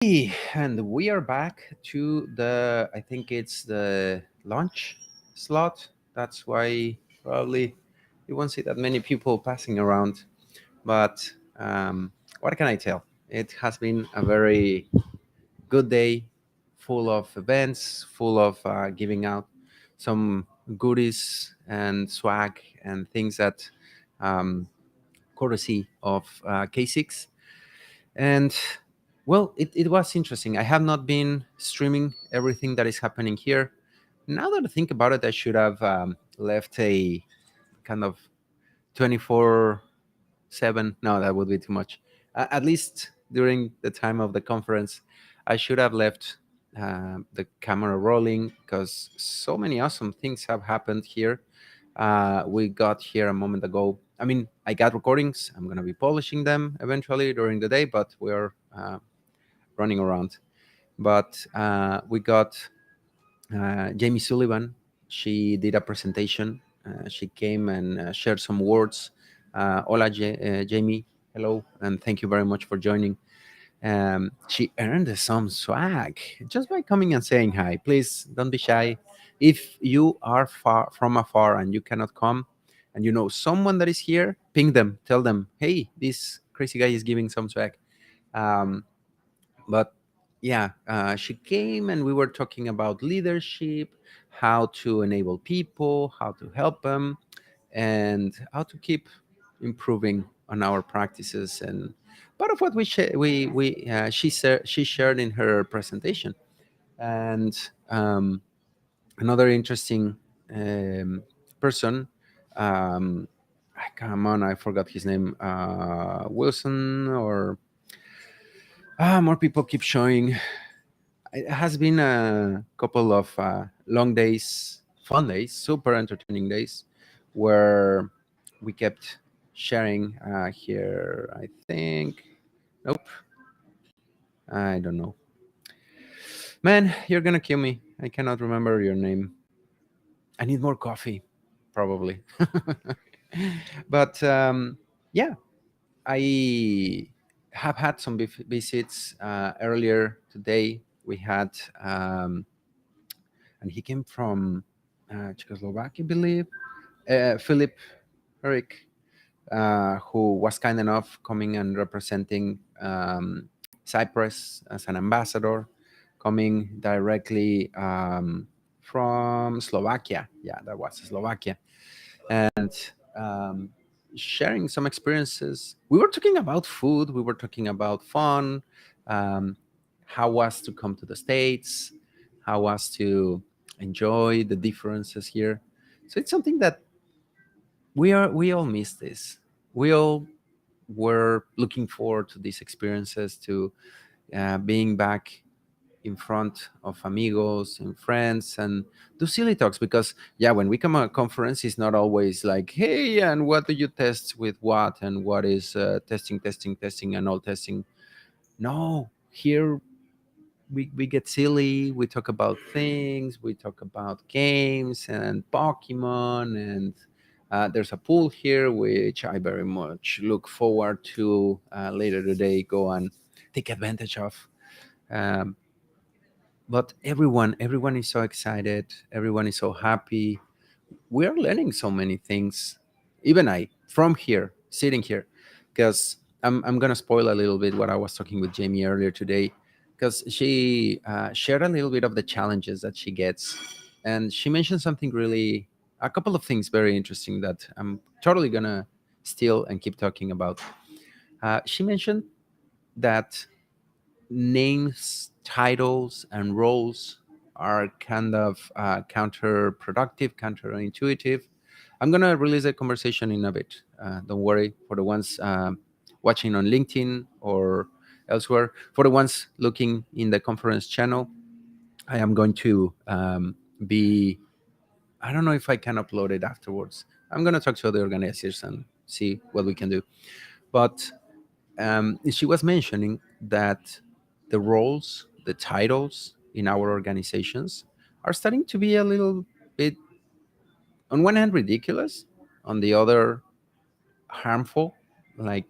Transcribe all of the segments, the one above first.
And we are back to I think it's the lunch slot. That's why probably you won't see that many people passing around. But what can I tell? It has been a very good day, full of events, full of giving out some goodies and swag and things that um, courtesy of K6. And well, it was interesting. I have not been streaming everything that is happening here. Now that I think about it, I should have left a kind of 24/7. No, that would be too much. At least during the time of the conference, I should have left the camera rolling because so many awesome things have happened here. We got here a moment ago. I mean, I got recordings. I'm going to be polishing them eventually during the day, but we're running around. But we got Jamie Sullivan. She did a presentation. She came and shared some words. Hola, Jamie. Hello, and thank you very much for joining. She earned some swag just by coming and saying hi. Please don't be shy. If you are far from afar and you cannot come, and you know someone that is here, ping them. Tell them, hey, this crazy guy is giving some swag. Um, but yeah, she came and we were talking about leadership, how to enable people, how to help them, and how to keep improving on our practices. And part of what she shared in her presentation. And another interesting um, person, um, come on, I forgot his name, Wilson, or more people keep showing. It has been a couple of long days, fun days, super entertaining days, where we kept sharing here. I think, nope, I don't know. Man, you're gonna kill me. I cannot remember your name. I need more coffee, probably. But yeah, I have had some visits earlier today. We had and he came from Czechoslovakia, I believe. Philip Herrick, who was kind enough coming and representing Cyprus as an ambassador, coming directly from Slovakia. Yeah, that was Slovakia. And um, sharing some experiences. We were talking about food, we were talking about fun, um, how was to come to the States, how was to enjoy the differences here. So it's something that we all miss this. We all were looking forward to these experiences, to being back in front of amigos and friends and do silly talks. Because yeah, when we come to a conference, it's not always like, hey, and what do you test with what, and what is testing and all testing. No, here we get silly, we talk about things, we talk about games and Pokemon, and there's a pool here which I very much look forward to later today go and take advantage of. um, but everyone is so excited, everyone is so happy. We're learning so many things, even I, from here, sitting here. Because I'm gonna spoil a little bit what I was talking with Jamie earlier today, because she shared a little bit of the challenges that she gets, and she mentioned something really, a couple of things very interesting that I'm totally gonna steal and keep talking about. She mentioned that names, titles, and roles are kind of counterproductive, counterintuitive. I'm going to release a conversation in a bit. Don't worry, for the ones watching on LinkedIn or elsewhere. For the ones looking in the conference channel, I am going to be, I don't know if I can upload it afterwards. I'm going to talk to the organizers and see what we can do. But she was mentioning that the roles, the titles in our organizations are starting to be a little bit, on one hand, ridiculous, on the other, harmful. Like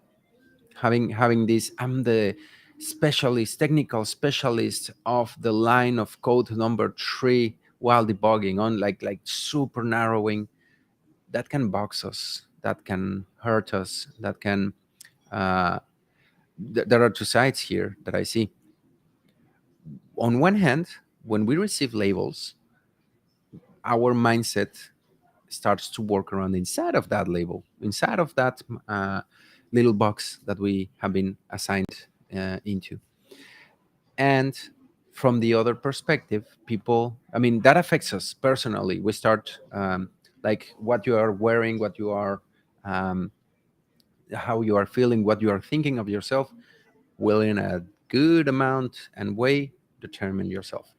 having this, I'm the specialist, technical specialist of the line of code number 3 while debugging on like super narrowing, that can box us, that can hurt us, that can uh, there are two sides here that I see. On one hand, when we receive labels, our mindset starts to work around inside of that label, inside of that little box that we have been assigned into. And from the other perspective, people, I mean, that affects us personally. We start like what you are wearing, what you are, um, how you are feeling, what you are thinking of yourself will, in a good amount and way, determine yourself.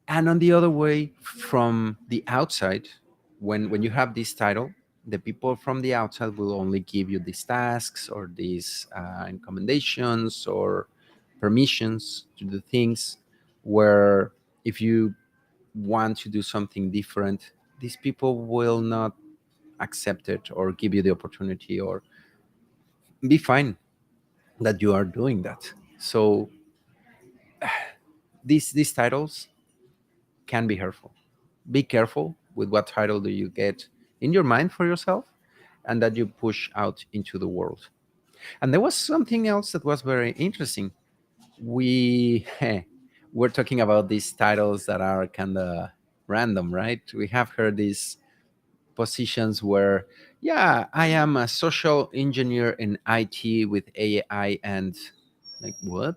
And on the other way, from the outside, when you have this title, the people from the outside will only give you these tasks or these recommendations or permissions to do things, where if you want to do something different, these people will not accept it or give you the opportunity or be fine that you are doing that. So these titles can be hurtful. Be careful with what title do you get in your mind for yourself and that you push out into the world. And there was something else that was very interesting. We we're talking about these titles that are kind of random, right? We have heard these positions where, yeah, I am a social engineer in IT with AI, and like, what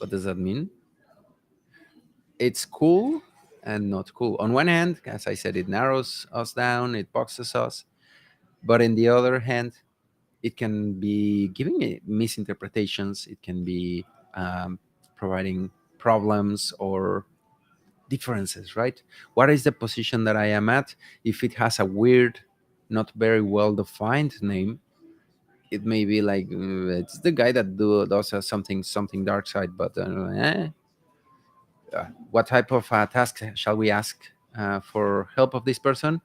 does that mean? It's cool and not cool. On one hand, as I said, it narrows us down, it boxes us, but in the other hand, it can be giving me misinterpretations. It can be providing problems or differences, right? What is the position that I am at? If it has a weird, not very well defined name, it may be like, it's the guy that does something dark side, but what type of task shall we ask for help of this person?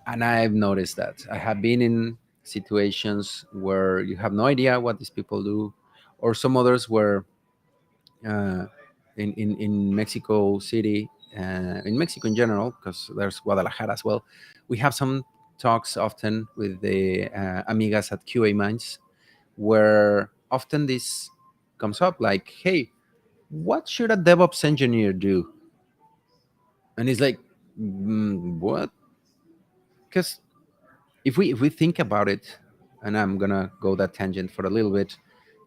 And I've noticed that. I have been in situations where you have no idea what these people do, or some others where uh, in Mexico City, in Mexico in general, because there's Guadalajara as well, we have some talks often with the amigas at QA Minds, where often this comes up like, hey, what should a DevOps engineer do? And it's like, what? Because if we think about it, and I'm gonna go that tangent for a little bit,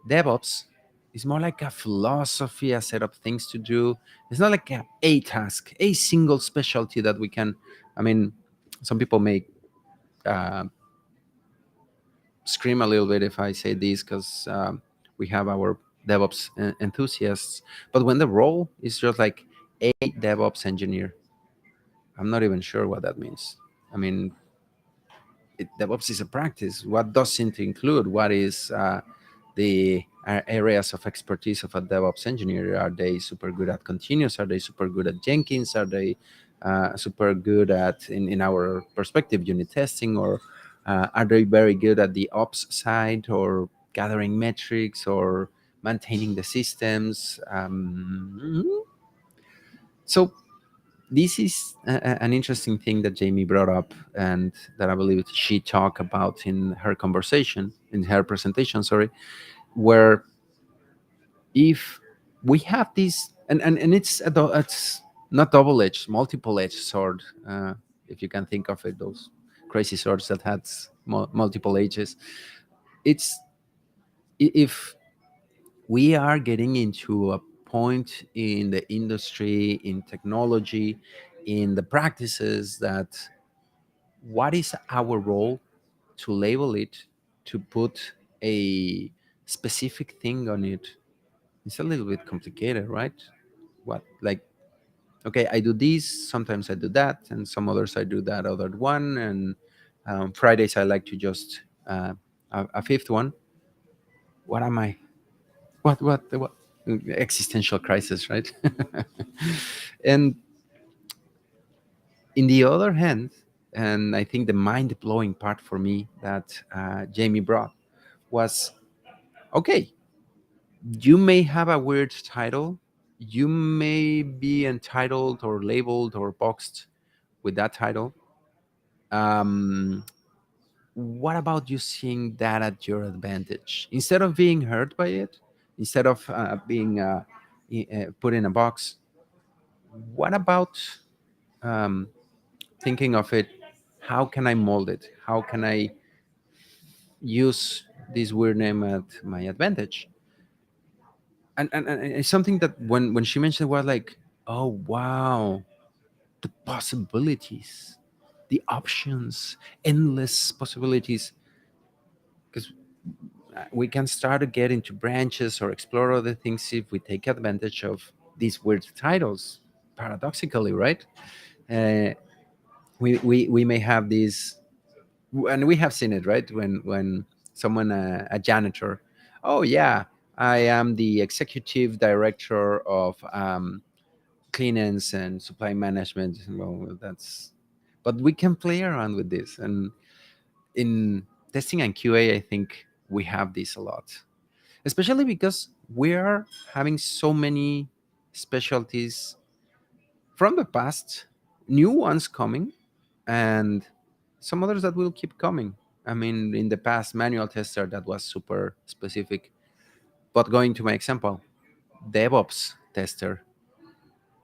DevOps is more like a philosophy, a set of things to do. It's not like a task, a single specialty that we can. I mean, some people may uh, scream a little bit if I say this because we have our DevOps enthusiasts, but when the role is just like a DevOps engineer, I'm not even sure what that means. I mean, DevOps is a practice. What doesn't include? What is the areas of expertise of a DevOps engineer? Are they super good at continuous? Are they super good at Jenkins? Are they super good at, in our perspective, unit testing? Or are they very good at the ops side or gathering metrics or maintaining the systems? So this is an interesting thing that Jamie brought up, and that I believe she talked about in her conversation, in her presentation, sorry, where if we have this, and it's not double-edged, multiple-edged sword, if you can think of it, those crazy swords that had multiple edges. It's if we are getting into a point in the industry, in technology, in the practices, that what is our role to label it, to put a specific thing on it? It's a little bit complicated, right? What, like, okay, I do this, sometimes I do that, and some others I do that other one, and Fridays I like to just a fifth one. What am I? What? Existential crisis, right? And in the other hand, and I think the mind blowing part for me that Jamie brought was, okay, you may have a weird title, you may be entitled or labeled or boxed with that title. Um, what about you seeing that at your advantage instead of being hurt by it, instead of being put in a box? What about um, thinking of it? How can I mold it? How can I use this weird name at my advantage? And it's something that when she mentioned was like, oh wow, the possibilities, the options, endless possibilities. Because we can start to get into branches or explore other things if we take advantage of these weird titles. Paradoxically, right? Uh, we may have these, and we have seen it, right? When someone, a janitor, oh yeah, I am the executive director of cleanance and supply management. Well, that's, but we can play around with this, and in testing and QA, I think we have this a lot, especially because we are having so many specialties from the past, new ones coming, and some others that will keep coming. I mean, in the past, manual tester, that was super specific. But going to my example, DevOps tester.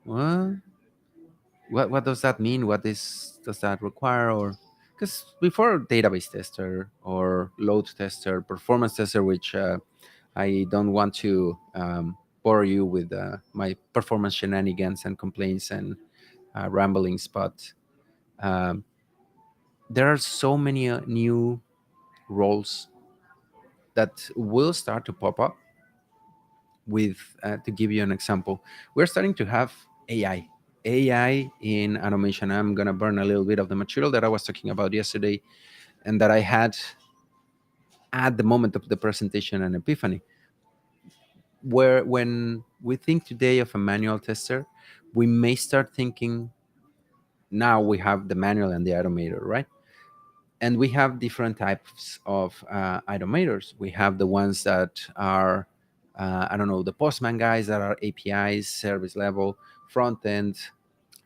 Well, what does that mean? What is does that require? Or because before, database tester or load tester, performance tester, which I don't want to bore you with my performance shenanigans and complaints and ramblings, but um, there are so many new roles that will start to pop up. With to give you an example, we're starting to have AI in automation. I'm gonna burn a little bit of the material that I was talking about yesterday, and that I had at the moment of the presentation and epiphany. Where when we think today of a manual tester, we may start thinking, now we have the manual and the automator, right? And we have different types of automators. We have the ones that are, I don't know, the Postman guys that are APIs, service level, front end,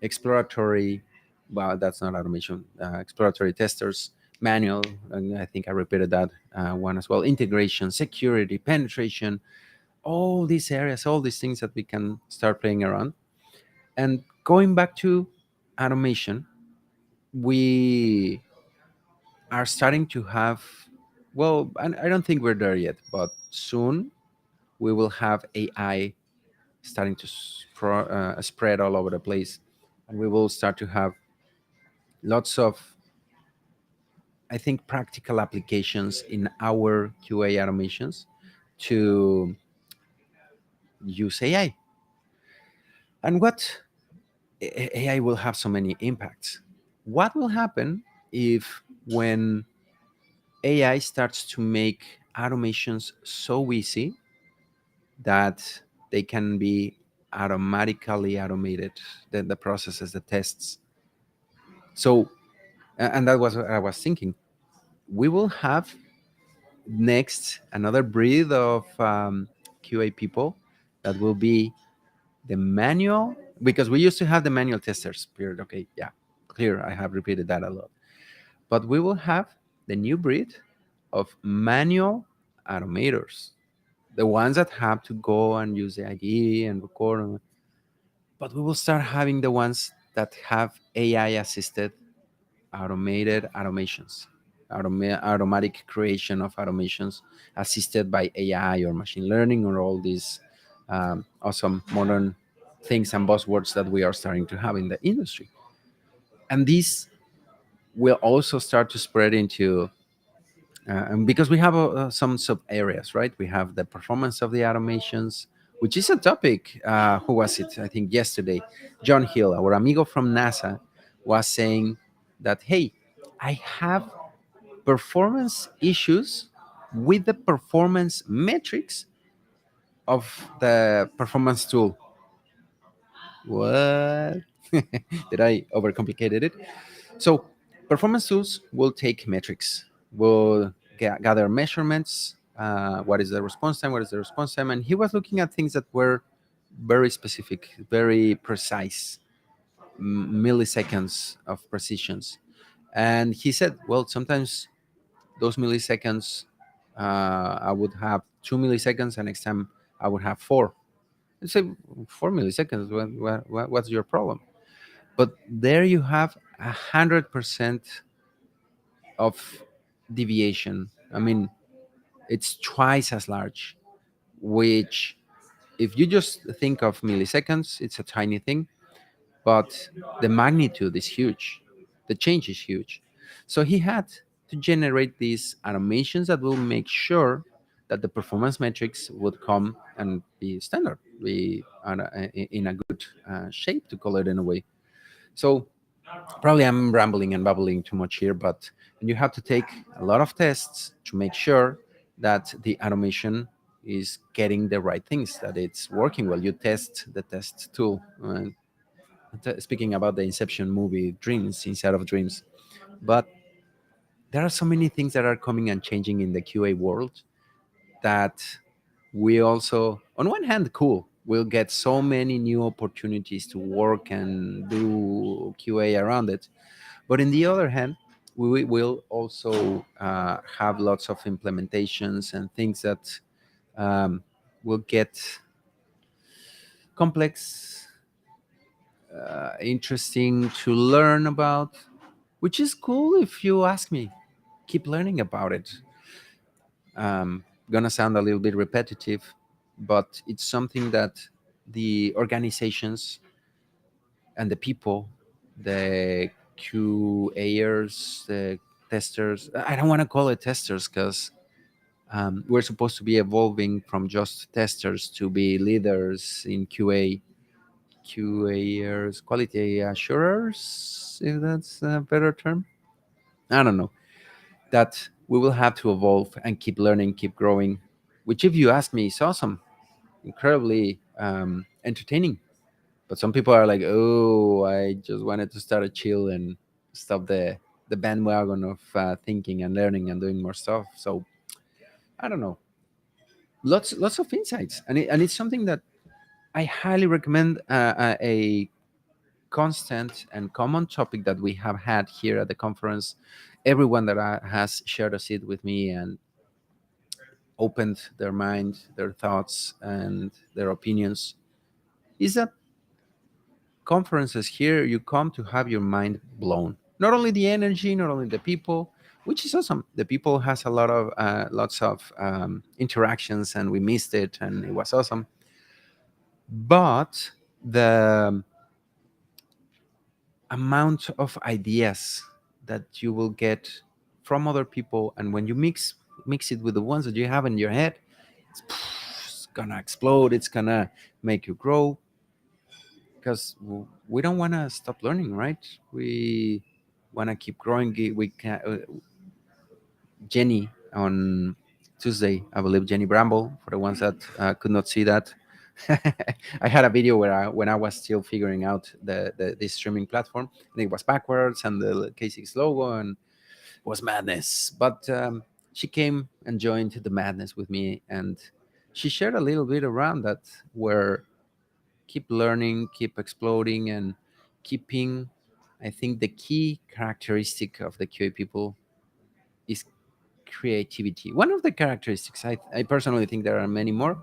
exploratory. Well, that's not automation. Exploratory testers, manual. And I think I repeated that one as well. Integration, security, penetration, all these areas, all these things that we can start playing around. And going back to automation, we are starting to have, well, I don't think we're there yet, but soon we will have AI starting to spread all over the place, and we will start to have lots of, I think, practical applications in our QA automations to use AI. And what AI will have so many impacts. What will happen if, when AI starts to make automations so easy that they can be automatically automated, the processes, the tests? So, and that was what I was thinking. We will have next another breed of QA people that will be the manual, because we used to have the manual testers, period. Okay, yeah, clear. I have repeated that a lot. But we will have the new breed of manual automators, the ones that have to go and use the IDE and record. But we will start having the ones that have AI assisted automated automations, automatic creation of automations assisted by AI or machine learning or all these awesome modern things and buzzwords that we are starting to have in the industry. And these will also start to spread into, and because we have some sub areas, right? We have the performance of the automations, which is a topic. Who was it? I think yesterday, John Hill, our amigo from NASA, was saying that, hey, I have performance issues with the performance metrics of the performance tool. What? Did I overcomplicated it? So Performance tools will take metrics, will gather measurements. What is the response time? What is the response time? And he was looking at things that were very specific, very precise, milliseconds of precisions. And he said, well, sometimes those milliseconds, I would have 2 milliseconds, and next time I would have four. I say 4 milliseconds. What's your problem? But there you have 100% of deviation. I mean, it's twice as large. Which, if you just think of milliseconds, it's a tiny thing, but the magnitude is huge. The change is huge. So he had to generate these automations that will make sure that the performance metrics would come and be standard, be in a good shape, to call it in a way. So probably I'm rambling and babbling too much here, but you have to take a lot of tests to make sure that the automation is getting the right things, that it's working well. You test the test tool. Speaking about the Inception movie, dreams inside of dreams. But there are so many things that are coming and changing in the QA world that we also, on one hand, cool, we'll get so many new opportunities to work and do QA around it. But in the other hand, we will also have lots of implementations and things that will get complex, interesting to learn about, which is cool if you ask me. Keep learning about it. Gonna sound a little bit repetitive, but it's something that the organizations and the people, the QAers, the testers, I don't want to call it testers because we're supposed to be evolving from just testers to be leaders in QA, QAers, quality assurers, if that's a better term. I don't know. That we will have to evolve and keep learning, keep growing, which, if you ask me, is awesome, incredibly entertaining. But some people are like, "Oh, I just wanted to start a chill and stop the bandwagon of thinking and learning and doing more stuff." So I don't know. Lots of insights, and it's something that I highly recommend. A constant and common topic that we have had here at the conference. Everyone that has shared a seat with me and opened their mind, their thoughts, and their opinions is that conferences here, you come to have your mind blown. Not only the energy, not only the people, which is awesome. The people has a lot of lots of interactions, and we missed it, and it was awesome. But the amount of ideas that you will get from other people, and when you mix it with the ones that you have in your head, it's gonna explode. It's gonna make you grow, because we don't want to stop learning, right? We want to keep growing. We can. Jenny on Tuesday, I believe, Jenny Bramble, for the ones that could not see that. I had a video where when I was still figuring out this streaming platform, and it was backwards, and the K6 logo, and it was madness. But she came and joined the madness with me, and she shared a little bit around that, where keep learning, keep exploding, and keeping. I think the key characteristic of the QA people is creativity. One of the characteristics, I personally think there are many more.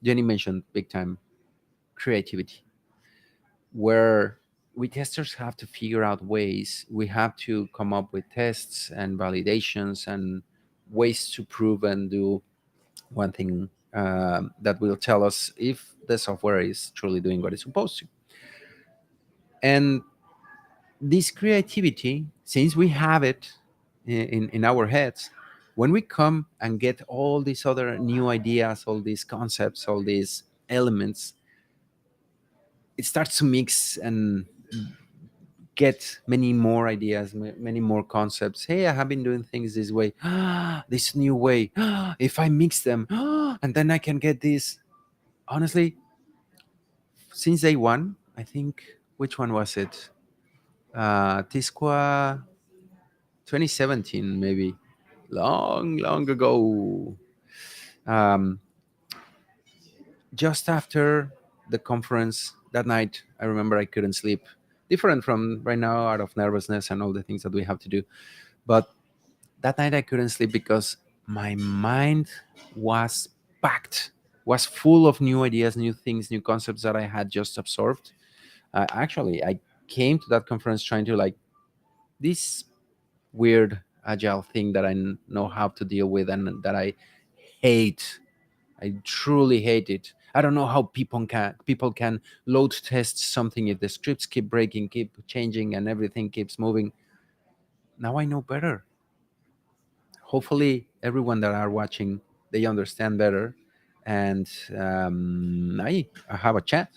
Jenny mentioned big time creativity, where we testers have to figure out ways. We have to come up with tests and validations and ways to prove and do one thing that will tell us if the software is truly doing what it's supposed to. And this creativity, since we have it in our heads, when we come and get all these other new ideas, all these concepts, all these elements, it starts to mix and get many more ideas, many more concepts. Hey, I have been doing things this way, this new way. If I mix them, and then I can get this. Honestly, since day one, I think, which one was it? Tisqua 2017, maybe, long ago. Um, just after the conference that night, I remember I couldn't sleep. Different from right now, out of nervousness and all the things that we have to do. But that night I couldn't sleep because my mind was packed, was full of new ideas, new things, new concepts that I had just absorbed. Actually, I came to that conference trying to like this weird agile thing that know how to deal with and that I hate. I truly hate it. I don't know how people can load test something if the scripts keep breaking, keep changing, and everything keeps moving. Now I know better. Hopefully, everyone that are watching they understand better, and I have a chat.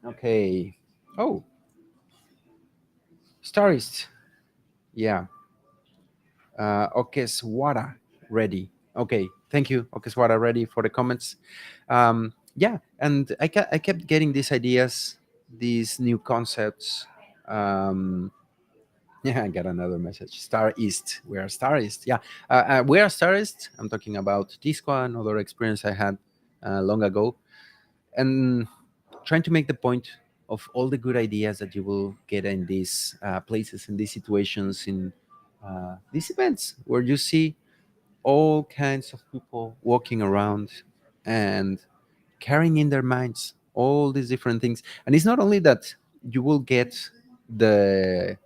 Okay. Oh, Starist. Yeah. Okeswara ready. Okay, thank you, Okeswara ready for the comments. Yeah, and I kept getting these ideas, these new concepts. Um, yeah, I got another message. Star East. We are Star East. Yeah, we are Star East. I'm talking about Disco, another experience I had long ago, and trying to make the point of all the good ideas that you will get in these places, in these situations, in these events where you see all kinds of people walking around and carrying in their minds all these different things. And it's not only that you will get the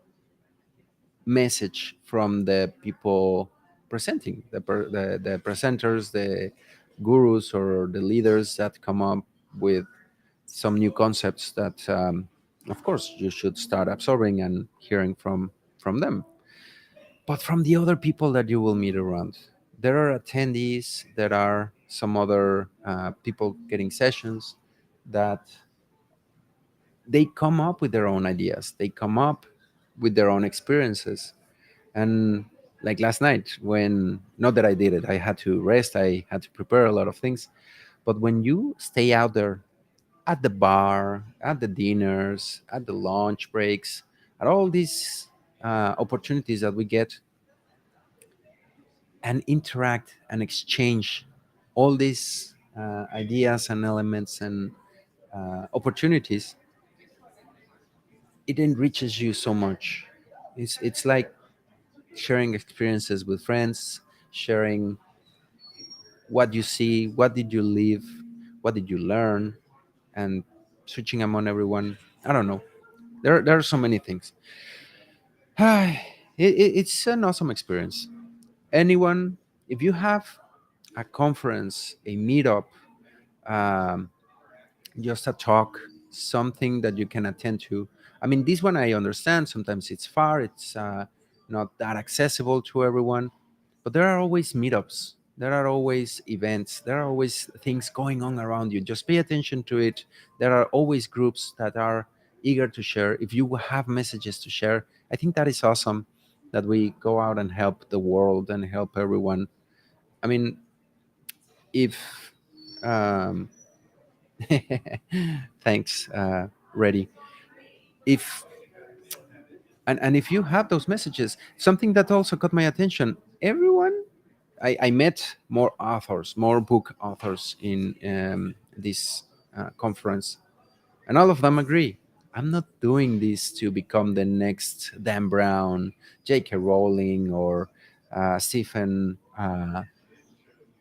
message from the people presenting, the presenters, the gurus, or the leaders that come up with some new concepts that, of course, you should start absorbing and hearing from them, but from the other people that you will meet around. There are attendees, there are some other people getting sessions that they come up with their own ideas, they come up with their own experiences. And like last night, when not that I did it, I had to rest, I had to prepare a lot of things. But when you stay out there at the bar, at the dinners, at the lunch breaks, at all these opportunities that we get and interact and exchange all these ideas and elements and opportunities, it enriches you so much. It's like sharing experiences with friends, sharing what you see, what did you live, what did you learn, and switching among everyone. I don't know. There are so many things. It's an awesome experience. Anyone, if you have a conference, a meetup, um, just a talk, something that you can attend to. I mean, this one I understand. Sometimes it's far, it's not that accessible to everyone, but there are always meetups. There are always events. There are always things going on around you. Just pay attention to it. There are always groups that are eager to share. If you have messages to share, I think that is awesome that we go out and help the world and help everyone. I mean, if um, thanks, ready. If and if you have those messages, something that also caught my attention, everyone, I met more authors, more book authors in this conference, and all of them agree. I'm not doing this to become the next Dan Brown, J.K. Rowling, or Stephen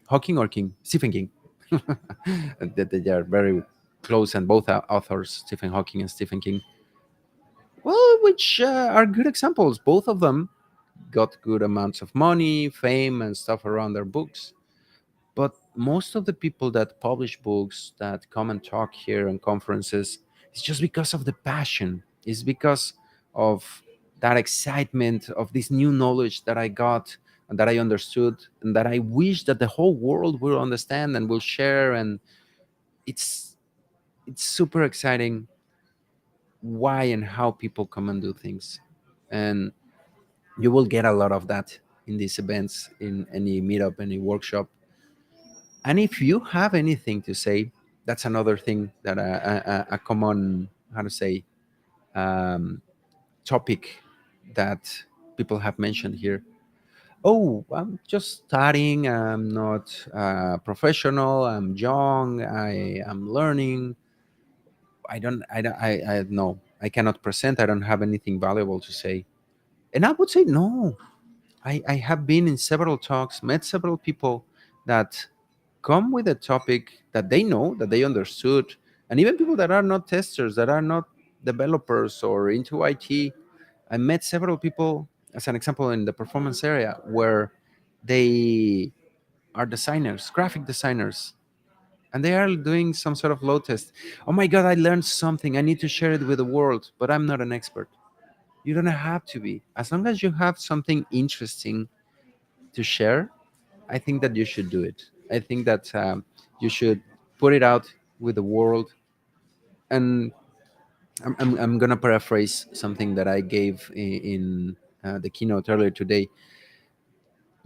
Hawking or King, Stephen King. That they are very close, and both are authors, Stephen Hawking and Stephen King. Well, which are good examples. Both of them got good amounts of money, fame, and stuff around their books. But most of the people that publish books, that come and talk here in conferences, it's just because of the passion. It's because of that excitement of this new knowledge that I got and that I understood and that I wish that the whole world will understand and will share. And it's it's super exciting why and how people come and do things. And you will get a lot of that in these events, in any meetup, any workshop. And if you have anything to say, that's another thing that a common. how to say, um, topic that people have mentioned here. Oh, I'm just starting. I'm not professional. I'm young. I am learning. I no, I cannot present. I don't have anything valuable to say. And I would say no. I have been in several talks, met several people that come with a topic that they know, that they understood, and even people that are not testers, that are not developers or into IT. I met several people, as an example, in the performance area where they are designers, graphic designers, and they are doing some sort of load test. Oh my God, I learned something. I need to share it with the world, but I'm not an expert. You don't have to be. As long as you have something interesting to share, I think that you should do it. I think that you should put it out with the world. And I'm going to paraphrase something that I gave in the keynote earlier today.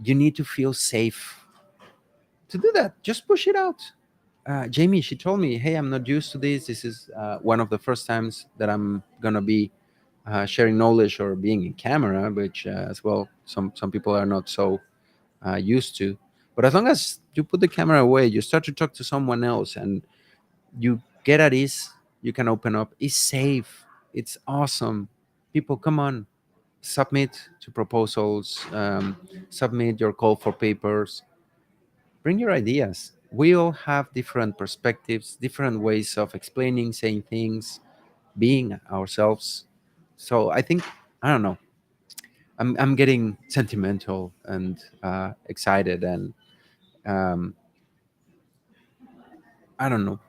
You need to feel safe to do that. Just push it out. Jamie, she told me, "Hey, I'm not used to this. This is one of the first times that I'm gonna be sharing knowledge or being in camera, which as well some people are not so used to. But as long as you put the camera away, you start to talk to someone else, and you get at ease, you can open up. It's safe. It's awesome. People, come on, submit to proposals, submit your call for papers, bring your ideas. We all have different perspectives, different ways of explaining, saying things, being ourselves. So I think, I don't know, I'm getting sentimental and excited, and um, I don't know.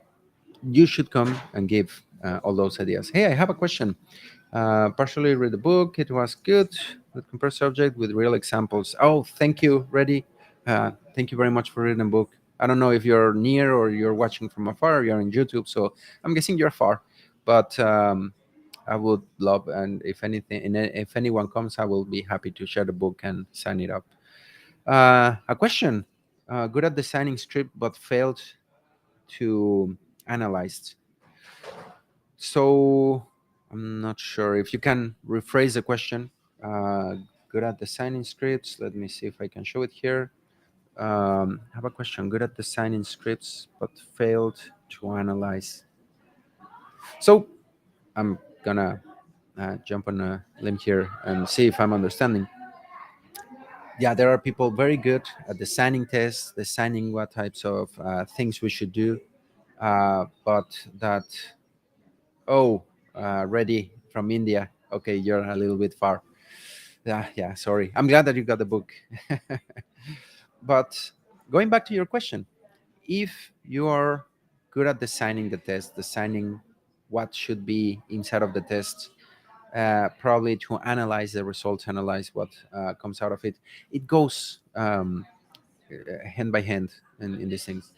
You should come and give all those ideas. Hey, I have a question. Partially read the book. It was good. With compare subject with real examples. Oh, thank you, Ready. Thank you very much for reading the book. I don't know if you're near or you're watching from afar. You're on YouTube, so I'm guessing you're far. But I would love, and if anything, and if anyone comes, I will be happy to share the book and sign it up. A question. Good at designing script, but failed to analyze. So I'm not sure if you can rephrase the question. Good at designing scripts. Let me see if I can show it here. I have a question. Good at designing scripts, but failed to analyze. So I'm gonna jump on a limb here and see if I'm understanding. Yeah, there are people very good at designing tests, designing what types of things we should do, but that oh, Ready from India. Okay, you're a little bit far. Yeah, yeah. Sorry. I'm glad that you got the book. But going back to your question, if you are good at designing the test, designing what should be inside of the test, probably to analyze the results, analyze what comes out of it, it goes hand by hand in these things.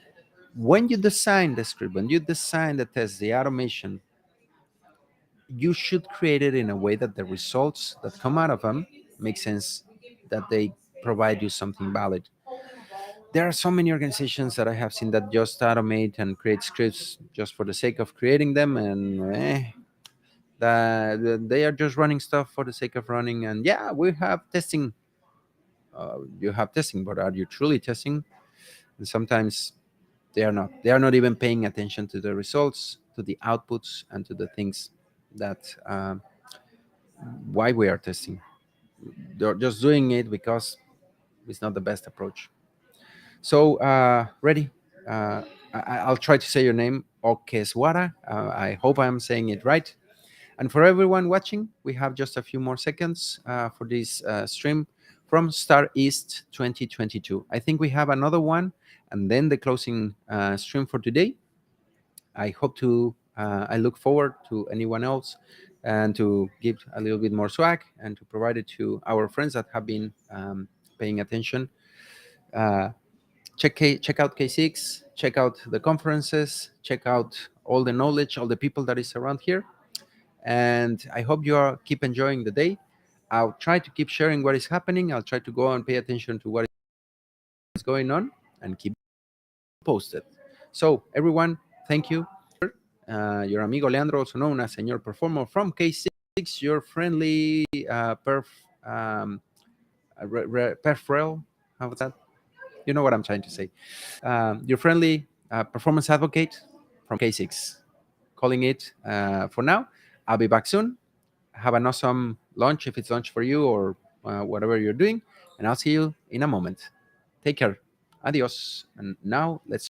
When you design the script, when you design the test, the automation, you should create it in a way that the results that come out of them make sense, that they provide you something valid. There are so many organizations that I have seen that just automate and create scripts just for the sake of creating them, and that they are just running stuff for the sake of running. And yeah, we have testing. You have testing, but are you truly testing? And sometimes they are not. They are not even paying attention to the results, to the outputs, and to the things that why we are testing. They're just doing it because it's not the best approach. So, Ready. I'll try to say your name, Okeswara. I hope I'm saying it right. And for everyone watching, we have just a few more seconds for this stream from Star East 2022. I think we have another one, and then the closing stream for today. I hope to. I look forward to anyone else, and to give a little bit more swag and to provide it to our friends that have been paying attention. Uh, check out K6, check out the conferences, check out all the knowledge, all the people that is around here, and I hope you are keep enjoying the day. I'll try to keep sharing what is happening. I'll try to go and pay attention to what is going on and keep posted. So everyone, thank you, your amigo Leandro, also known as Señor Performer from K6, your friendly um, perf How was that? You know what I'm trying to say. Your friendly performance advocate from K6. Calling it for now. I'll be back soon. Have an awesome lunch if it's lunch for you, or whatever you're doing. And I'll see you in a moment. Take care. Adios. And now let's